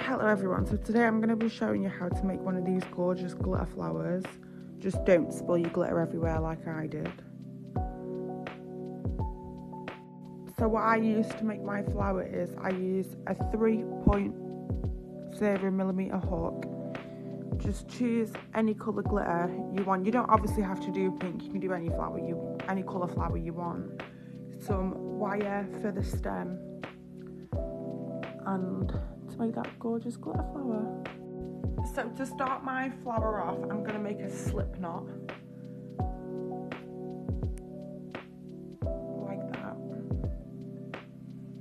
Hello everyone, so today I'm going to be showing you how to make one of these gorgeous glitter flowers. Just don't spill your glitter everywhere like I did. So what I use to make my flower is I use a 3.0mm hook. Just choose any colour glitter you want. You don't obviously have to do pink, you can do any colour flower you want. Some wire for the stem and to make that gorgeous glitter flower. So to start my flower off, I'm going to make a slip knot like that,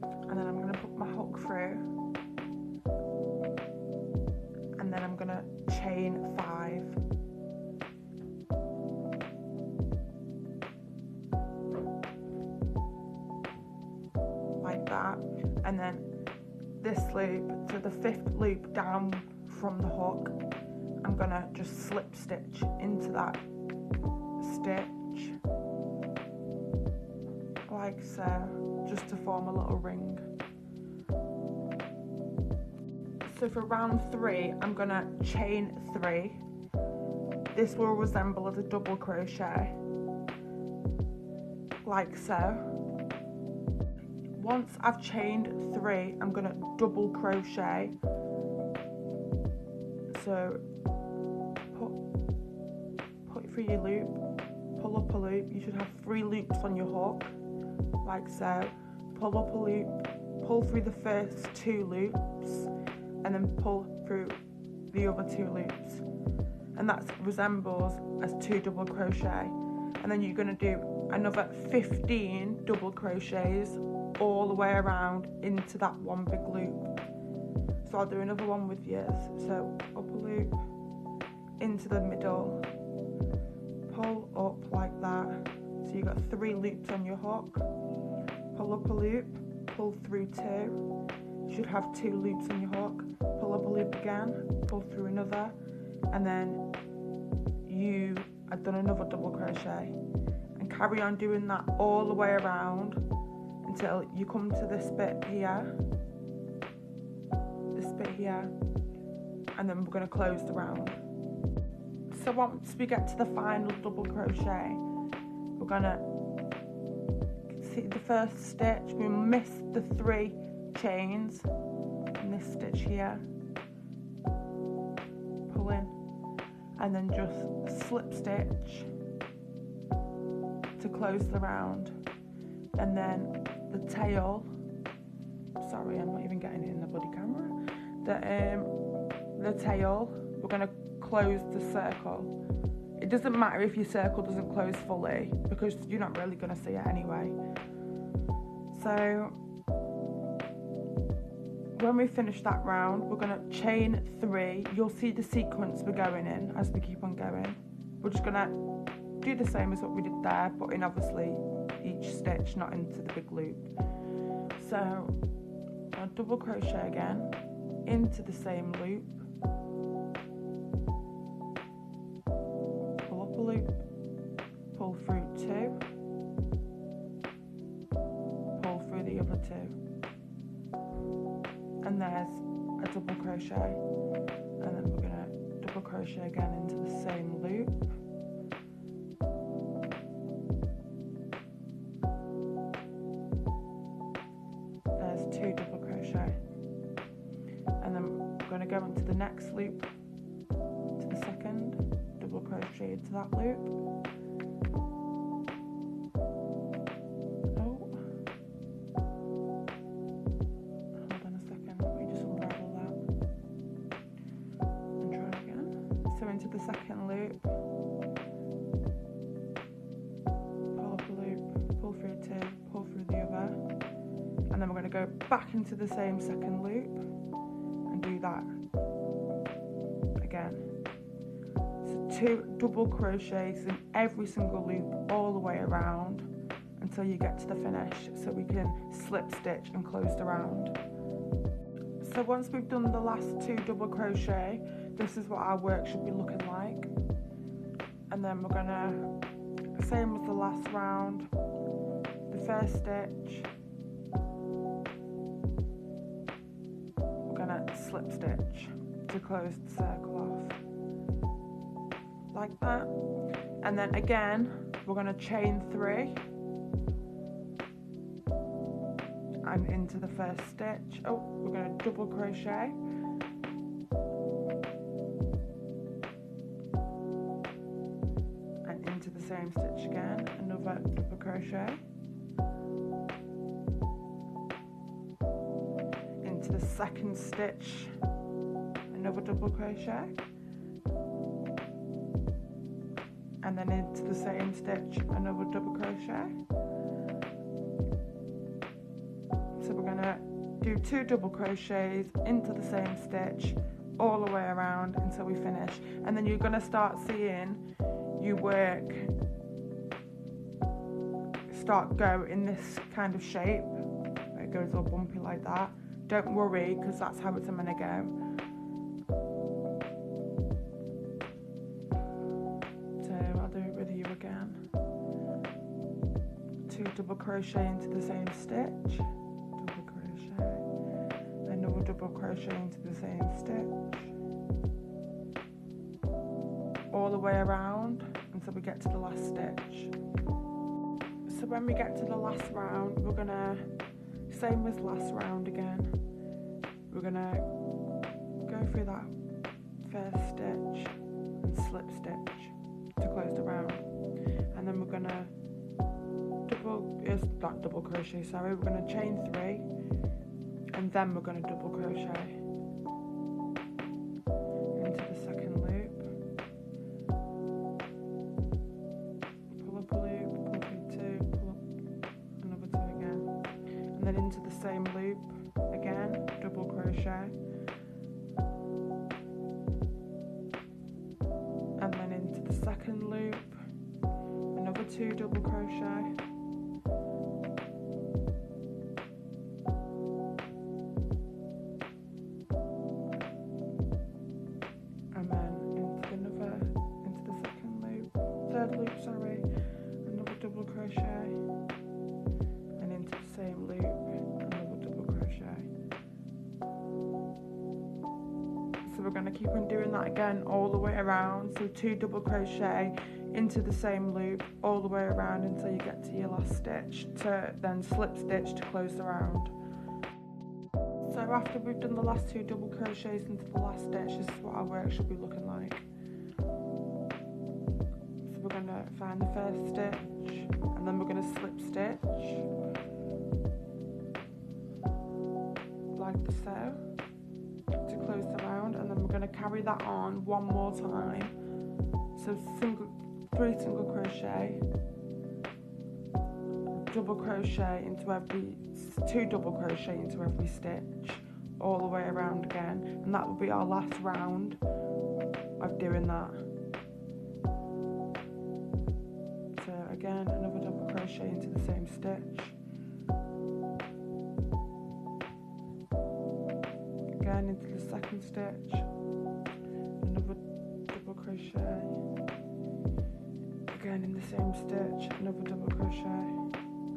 and then I'm going to put my hook through, and then I'm going to chain 5. Like that, and then this loop, so the 5th loop down from the hook, I'm gonna just slip stitch into that stitch like so, just to form a little ring. So for round 3, I'm gonna chain 3. This will resemble as a double crochet like so. Once I've chained 3, I'm going to double crochet. So put through your loop, pull up a loop. You should have 3 loops on your hook, like so. Pull up a loop, pull through the first 2 loops, and then pull through the other 2 loops. And that resembles as 2 double crochet. And then you're going to do another 15 double crochets all the way around into that one big loop. So I'll do another one with you. So up a loop, into the middle, pull up like that. So you've got 3 loops on your hook. Pull up a loop, pull through 2. You should have 2 loops on your hook. Pull up a loop again, pull through another, and then you have done another double crochet. And carry on doing that all the way around until you come to this bit here, and then we're going to close the round. So once we get to the final double crochet, we're going to see the first stitch. We miss the 3 chains in this stitch here, pull in, and then just slip stitch to close the round. And then the tail, sorry, I'm not even getting it in the bloody camera. The tail, we're going to close the circle. It doesn't matter if your circle doesn't close fully because you're not really going to see it anyway. So when we finish that round, we're going to chain 3. You'll see the sequence we're going in as we keep on going. We're just going to do the same as what we did there, but in obviously each stitch, not into the big loop. So I'll double crochet again into the same loop, pull up a loop, pull through 2, pull through the other 2, and there's a double crochet, and then we're going to double crochet again into the same loop, there's 2 double crochet, and then we're going to go into the next loop, to the second, double crochet into that loop. Hold on a second, let me just unravel that and try again. So into the second loop, pull up a loop, pull through 2, pull through the other, and then we're going to go back into the same second loop and do that again. So 2 double crochets in every single loop all the way around until you get to the finish, so we can slip stitch and close the round. So once we've done the last 2 double crochet, this is what our work should be looking like. And then we're gonna, same as the last round, the first stitch, we're gonna slip stitch to close the circle off, like that. And then again, we're going to chain 3 and into the first stitch. Oh, we're going to double crochet, and into the same stitch again, another double crochet, into the second stitch, another double crochet, and then into the same stitch, another double crochet. So we're going to do 2 double crochets into the same stitch all the way around until we finish. And then you're going to start seeing your work start go in this kind of shape. It goes all bumpy like that. Don't worry, because that's how it's going to go. Double crochet into the same stitch, double crochet, another double crochet into the same stitch, all the way around until we get to the last stitch. So when we get to the last round, we're gonna, same as last round again, we're gonna go through that first stitch and slip stitch to close the round, and then we're gonna double crochet, sorry, we're going to chain 3 and then we're going to double crochet into the second loop, pull up a loop, pull up 2, pull up another 2 again, and then into the same loop again, double crochet, and then into the second loop, another 2 double crochet, another double crochet, and into the same loop, another double crochet. So we're going to keep on doing that again all the way around. So 2 double crochet into the same loop all the way around until you get to your last stitch, to then slip stitch to close the round. So after we've done the last 2 double crochets into the last stitch, this is what our work should be looking like. We're going to find the first stitch, and then we're going to slip stitch like so to close the round, and then we're going to carry that on one more time. So 3 single crochet, double crochet into every 2 double crochet into every stitch all the way around again, and that will be our last round of doing that. Again, another double crochet into the same stitch, again into the second stitch, another double crochet, again in the same stitch, another double crochet,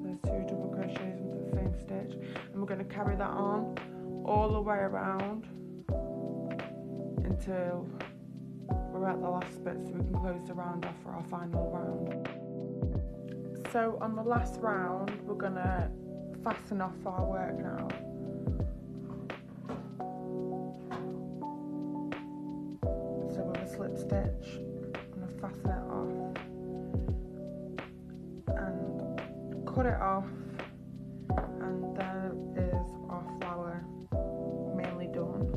there's 2 double crochets into the same stitch, and we're going to carry that on all the way around until we're at the last bit, so we can close the round off for our final round. So on the last round, we're going to fasten off our work now. So with a slip stitch, I'm going to fasten it off and cut it off, and there is our flower mainly done.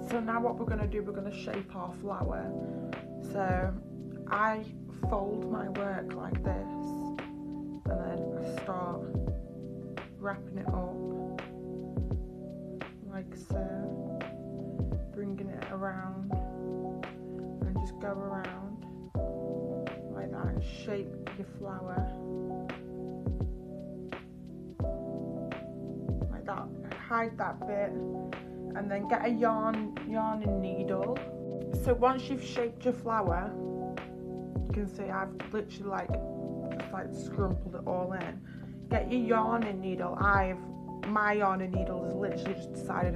So now what we're going to do, we're going to shape our flower. So I fold my work like this, and then I start wrapping it up like so, bringing it around, and just go around like that and shape your flower like that. Hide that bit, and then get a yarn and needle. So once you've shaped your flower, you can see I've literally just scrumpled it all in. Get your yarn and needle. I've my yarn and needle has literally just decided